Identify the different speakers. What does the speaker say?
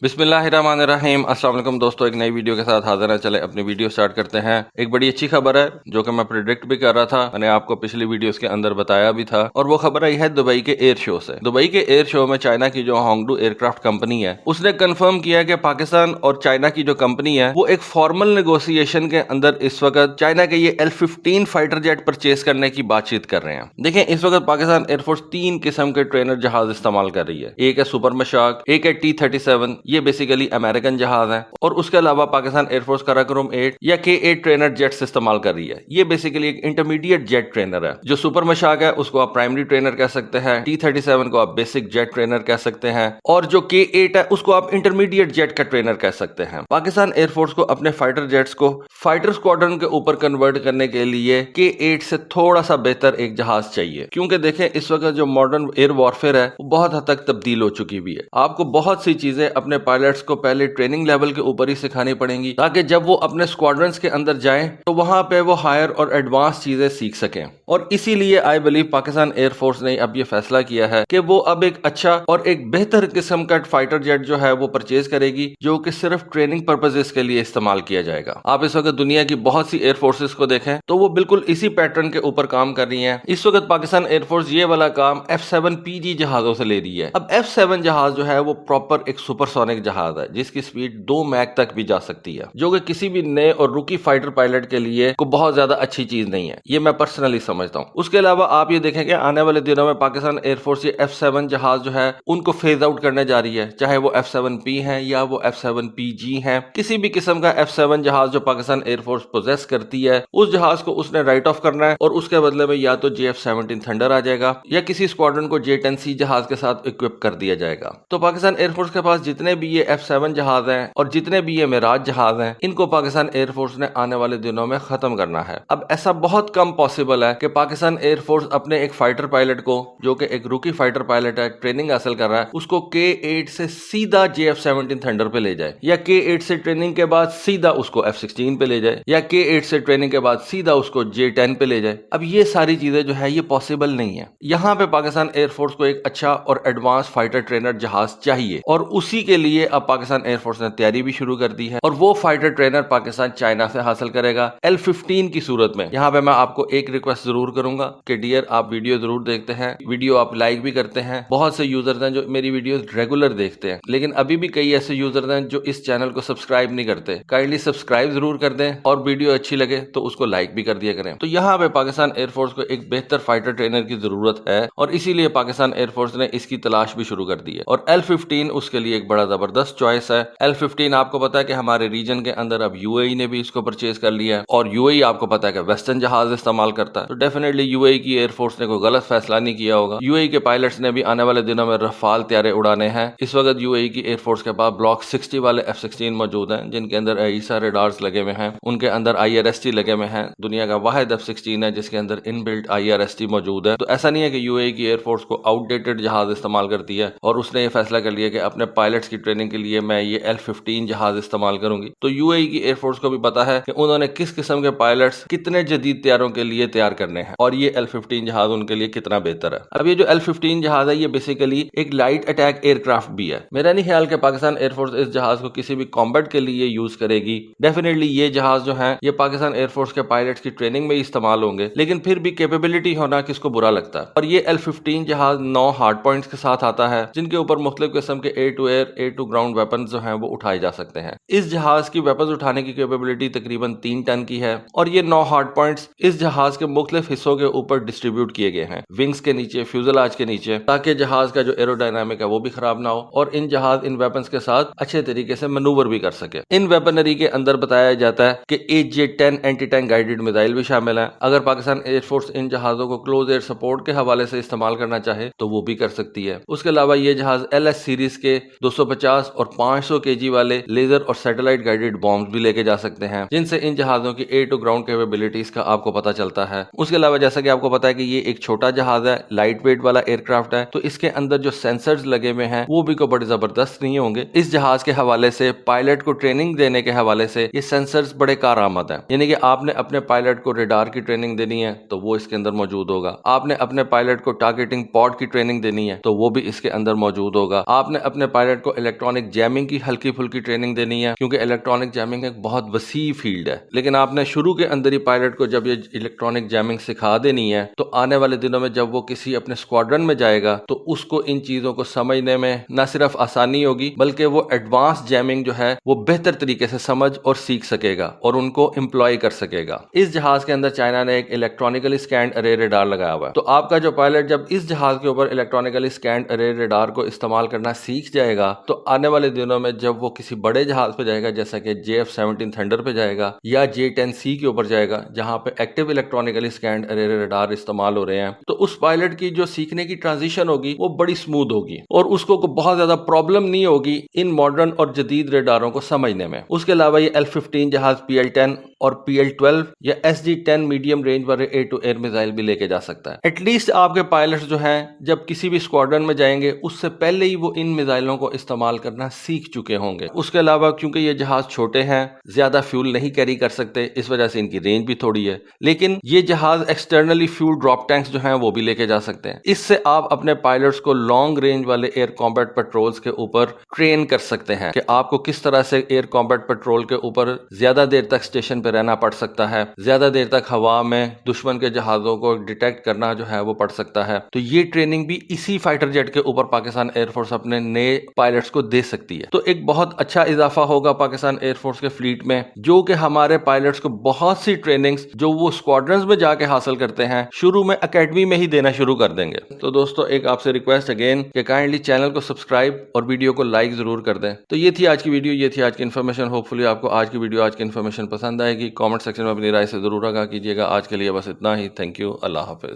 Speaker 1: बिस्मिल्लाहिर्रहमानिर्रहीम। अस्सलाम वालेकुम दोस्तों, एक नई वीडियो के साथ हाजिर हैं। चले अपनी वीडियो स्टार्ट करते हैं। एक बड़ी अच्छी खबर है जो कि मैं प्रेडिक्ट भी कर रहा था, मैंने आपको पिछली वीडियोस के अंदर बताया भी था, और वो खबर आई है दुबई के एयर शो से। दुबई के एयर शो में चाइना की जो होंगडू एयरक्राफ्ट कंपनी है उसने कंफर्म किया कि पाकिस्तान और चाइना की जो कंपनी है वो एक फॉर्मल नेगोशिएशन के अंदर इस वक्त चाइना के ये L-15 फाइटर जेट परचेज करने की बातचीत कर रहे हैं। देखें, इस वक्त पाकिस्तान एयरफोर्स 3 किस्म के ट्रेनर जहाज इस्तेमाल कर रही है। एक है सुपर मशाक, एक है T-37, ये बेसिकली अमेरिकन जहाज है, और उसके अलावा पाकिस्तान एयरफोर्स काराकोरम 8 या K-8 ट्रेनर जेट्स इस्तेमाल कर रही है। ये बेसिकली एक इंटरमीडिएट जेट ट्रेनर है। जो सुपर मशाक है उसको आप प्राइमरी ट्रेनर कह सकते हैं, T-37 को आप बेसिक जेट ट्रेनर कह सकते हैं, और जो K-8 है उसको आप इंटरमीडिएट जेट का ट्रेनर कह सकते हैं। पाकिस्तान एयरफोर्स को अपने फाइटर जेट्स को फाइटर स्क्वाड्रन के ऊपर कन्वर्ट करने के लिए K-8 से थोड़ा सा बेहतर एक जहाज चाहिए, क्योंकि देखें इस वक्त जो मॉडर्न एयर वॉरफेयर है वो बहुत हद तक तब्दील हो चुकी हुई है। आपको बहुत सी चीजें अपने पायलट्स को पहले ट्रेनिंग लेवल के ऊपर ही सिखानी पड़ेंगी, ताकि जब वो अपने स्क्वाड्रंस के अंदर जाएं तो वहां पे वो हायर और एडवांस चीजें सीख सकें। और इसीलिए आई बिलीव पाकिस्तान एयरफोर्स ने अब ये फैसला किया है कि वो अब एक अच्छा और एक बेहतर किस्म का फाइटर जेट जो है वो परचेज करेगी, जो कि सिर्फ ट्रेनिंग पर्पजेस के लिए इस्तेमाल किया जाएगा। आप इस वक्त दुनिया की बहुत सी एयरफोर्सेस को देखें तो वो बिल्कुल इसी पैटर्न के ऊपर काम कर रही है। इस वक्त पाकिस्तान एयरफोर्स ये वाला काम F-7PG जहाजों से ले रही है। अब F-7 जहाज जो है वो प्रॉपर एक सुपरसोनिक जहाज है जिसकी स्पीड 2 मैक तक भी जा सकती है, जो कि किसी भी नए और रुकी फाइटर पायलट के लिए को बहुत ज्यादा अच्छी चीज नहीं है, ये मैं पर्सनली समझता हूँ। उसके अलावा आप ये देखेंगे आने वाले दिनों में पाकिस्तान एयरफोर्स ये F-7 जहाज जो है उनको फेज आउट करने जा रही है, चाहे वो F-7P है या वो F-7PG है। किसी भी किस्म का F-7 जहाज जो पाकिस्तान एयरफोर्स पोजेस करती है उस जहाज को उसने राइट ऑफ करना है, और उसके बदले में या तो JF-17 थंडर आ जाएगा या किसी स्क्वाड्रन को J-10C जहाज के साथ इक्विप कर दिया जाएगा। तो पाकिस्तान एयरफोर्स के पास जितने भी ये F-7 जहाज हैं और जितने भी ये मिराज जहाज हैं, इनको पाकिस्तान एयरफोर्स ने आने वाले दिनों में खत्म करना है। अब ऐसा बहुत कम पॉसिबल है कि पाकिस्तान एयरफोर्स अपने एक फाइटर पायलट को, जो कि एक रुकी फाइटर पायलट है, ट्रेनिंग हासिल कर रहा है, उसको K-8 से सीधा JF-17 थंडर पे ले जाए, या K-8 से ट्रेनिंग के बाद सीधा उसको F-16 पे ले जाए, या K-8 से ट्रेनिंग के बाद सीधा उसको J-10 पे ले जाए। अब ये सारी चीजें जो है ये पॉसिबल नहीं है। यहाँ पे पाकिस्तान एयरफोर्स को एक अच्छा और एडवांस फाइटर ट्रेनर जहाज चाहिए, और उसी के लिए अब पाकिस्तान एयरफोर्स ने तैयारी भी शुरू कर दी है, और वो फाइटर ट्रेनर पाकिस्तान चाइना से हासिल करेगा L-15 की सूरत में। यहाँ पे मैं आपको एक रिक्वेस्ट जरूर करूंगा कि डियर आप वीडियो जरूर देखते हैं, वीडियो आप लाइक भी करते हैं। बहुत से यूजर्स हैं जो मेरी वीडियो रेगुलर देखते हैं, लेकिन अभी भी कई ऐसे यूजर्स हैं जो इस चैनल को सब्सक्राइब नहीं करते। काइंडली सब्सक्राइब जरूर कर दें, और वीडियो अच्छी लगे तो उसको लाइक भी कर दिया करें। तो यहाँ पे पाकिस्तान एयरफोर्स को एक बेहतर फाइटर ट्रेनर की जरूरत है, और इसीलिए पाकिस्तान एयरफोर्स ने इसकी तलाश भी शुरू कर दी है, और L-15 उसके लिए एक बड़ा जबरदस्त चॉइस है। L-15 आपको पता है कि हमारे रीजन के अंदर अब UAE ने भी इसको परचेज कर लिया है, और UAE आपको पता है कि वेस्टर्न जहाज इस्तेमाल करता है, तो डेफिनेटली UAE की एयरफोर्स ने कोई गलत फैसला नहीं किया होगा। UAE के पायलट्स ने भी आने वाले दिनों में रफाल त्यारे उड़ाने हैं। इस वक्त UAE की एयरफोर्स के पास ब्लॉक 60 वाले F-16 मौजूद हैं, जिनके अंदर AESA रेडार्स लगे हुए हैं, उनके अंदर IRST लगे हुए हैं। दुनिया का वाहिद F-16 है जिसके अंदर इनबिल्ट IRST मौजूद है। तो ऐसा नहीं है कि UAE की एयरफोर्स को आउटडेटेड जहाज इस्तेमाल करती है और उसने ये फैसला कर लिया कि अपने पायलट्स की ट्रेनिंग के लिए मैं ये L-15 जहाज इस्तेमाल करूंगी। तो UAE की एयरफोर्स को भी पता है कि उन्होंने किस किस्म के पायलट्स कितने जदीद तैयारों के लिए तैयार करने हैं, और ये L-15 जहाज उनके लिए कितना बेहतर है। अब ये जो L-15 जहाज है ये बेसिकली एक लाइट अटैक एयरक्राफ्ट भी है। मेरा नहीं ख्याल कि पाकिस्तान एयरफोर्स इस जहाज को किसी भी कॉम्बैट के लिए यूज करेगी। डेफिनेटली ये जहाज जो है ये पाकिस्तान एयरफोर्स के पायलट्स की ट्रेनिंग में इस्तेमाल होंगे, लेकिन फिर भी कैपेबिलिटी होना किसको बुरा लगता है। और ये L-15 जहाज 9 हार्ड पॉइंट्स के साथ आता है, जिनके ऊपर मुख्तलिफ किस्म के air to air, air to ground weapons जो हैं वो उठाए जा सकते हैं। इस जहाज की वेपन्स उठाने की कैपेबिलिटी तकरीबन 3 टन की है, और ये 9 हार्ड पॉइंट्स इस जहाज के मुख्तलिफ हिस्सों के ऊपर डिस्ट्रीब्यूट किए गए हैं, विंग्स के नीचे, फ्यूजलाज के नीचे, ताकि जहाज का जो एरोडायनामिक है वो भी खराब ना हो, और इन जहाज इन वेपन्स के साथ अच्छे तरीके से मनूवर भी कर सके। इन वेपनरी के अंदर बताया जाता है कि AJ-10 anti tank guided missile भी शामिल है। अगर पाकिस्तान एयरफोर्स इन जहाजों को क्लोज एयर सपोर्ट के हवाले से इस्तेमाल करना चाहे तो वो भी कर सकती है। उसके अलावा ये जहाज LS सीरीज के 250 और 500 kg वाले लेजर और सैटेलाइट गाइडेड बॉम्ब भी लेके जा सकते हैं, जिनसे इन जहाजों की एयर टू ग्राउंड कैपेबिलिटीज का आपको पता चलता है। उसके अलावा जैसा कि आपको पता है कि ये एक छोटा जहाज है, लाइट वेट वाला एयरक्राफ्ट है, तो इसके अंदर जो सेंसर्स लगे हुए हैं वो भी को बड़े जबरदस्त नहीं होंगे। इस जहाज के हवाले से, पायलट को ट्रेनिंग देने के हवाले से ये सेंसर्स बड़े कारआमद हैं। यानी कि आपने अपने पायलट को रेडार की ट्रेनिंग देनी है तो वो इसके अंदर मौजूद होगा, आपने अपने पायलट को टारगेटिंग पॉड की ट्रेनिंग देनी है तो वो भी इसके अंदर मौजूद होगा, आपने अपने पायलट को الیکٹرانک جیمنگ کی ہلکی پھلکی ٹریننگ دینی ہے، کیونکہ الیکٹرانک جیمنگ ایک بہت وسیع فیلڈ ہے، لیکن آپ نے شروع کے اندر ہی پائلٹ کو جب یہ الیکٹرانک جیمنگ سکھا دینی ہے تو آنے والے دنوں میں جب وہ کسی اپنے اسکواڈرن میں جائے گا تو اس کو ان چیزوں کو سمجھنے میں نہ صرف آسانی ہوگی بلکہ وہ ایڈوانس جیمنگ جو ہے وہ بہتر طریقے سے سمجھ اور سیکھ سکے گا اور ان کو امپلائی کر سکے گا۔ اس جہاز کے اندر چائنا نے ایک الیکٹرانکلی اسکینڈ ارے ریڈار لگایا ہوا ہے، تو آپ کا جو پائلٹ جب اس جہاز کے اوپر الیکٹرانکلی اسکینڈ ارے ریڈار کو استعمال کرنا سیکھ جائے گا تو آنے والے دنوں میں جب وہ کسی بڑے جہاز پہ جائے گا جیسا کہ JF-17 تھنڈر پہ جائے گا یا J-10C کے اوپر جائے گا جہاں پہ ایکٹیو الیکٹرانکلی اسکینڈ ارے ریڈار استعمال ہو رہے ہیں، تو اس پائلٹ کی جو سیکھنے کی ٹرانزیشن ہوگی وہ بڑی سموتھ ہوگی اور اس کو بہت زیادہ پرابلم نہیں ہوگی ان ماڈرن اور جدید ریڈاروں کو سمجھنے میں۔ اس کے علاوہ یہ L-15 جہاز PL-10 اور PL-12 یا SG-10 میڈیم رینج والے ایئر ٹو ایئر میزائل بھی لے کے جا سکتا ہے۔ ایٹ لیسٹ آپ کے پائلٹس جو ہیں جب کسی بھی اسکواڈرن میں جائیں گے اس سے پہلے ہی وہ ان میزائلوں کو استعمال کرنا سیکھ چکے ہوں گے۔ اس کے علاوہ کیونکہ یہ جہاز چھوٹے ہیں، زیادہ فیول نہیں کیری کر سکتے، اس وجہ سے ان کی رینج بھی تھوڑی ہے، لیکن یہ جہاز ایکسٹرنلی فیول ڈراپ ٹینکس جو ہیں وہ بھی لے کے جا سکتے ہیں۔ اس سے آپ اپنے پائلٹس کو لانگ رینج والے ایئر کمبیٹ پیٹرولز کے اوپر ٹرین کر سکتے ہیں کہ آپ کو کس طرح سے ایئر کمبیٹ پیٹرول کے اوپر زیادہ دیر تک اسٹیشن پہ رہنا پڑ سکتا ہے، زیادہ دیر تک ہوا میں دشمن کے جہازوں کو ڈیٹیکٹ کرنا جو ہے وہ پڑ سکتا ہے۔ تو یہ ٹریننگ بھی اسی فائٹر جیٹ کے اوپر پاکستان ایئر فورس اپنے نئے پائلٹس کو دے سکتی ہے، تو ایک بہت اچھا اضافہ ہوگا پاکستان ایئر فورس کے فلیٹ میں، جو کہ ہمارے پائلٹس کو بہت سی ٹریننگز جو وہ اسکواڈرنز میں جا کے حاصل کرتے ہیں شروع میں اکیڈمی میں ہی دینا شروع کر دیں گے۔ تو دوستو ایک آپ سے ریکویسٹ اگین کہ کائنڈلی چینل کو سبسکرائب اور ویڈیو کو لائک ضرور کر دیں۔ تو یہ تھی آج کی ویڈیو، یہ تھی آج کی انفارمیشن۔ ہوپ فلی آپ کو آج کی ویڈیو، آج کی انفارمیشن پسند آئے گی۔ کامنٹ سیکشن میں اپنی رائے سے ضرور آگاہ کیجیے گا۔ آج کے لیے بس اتنا ہی، تھینک یو، اللہ حافظ۔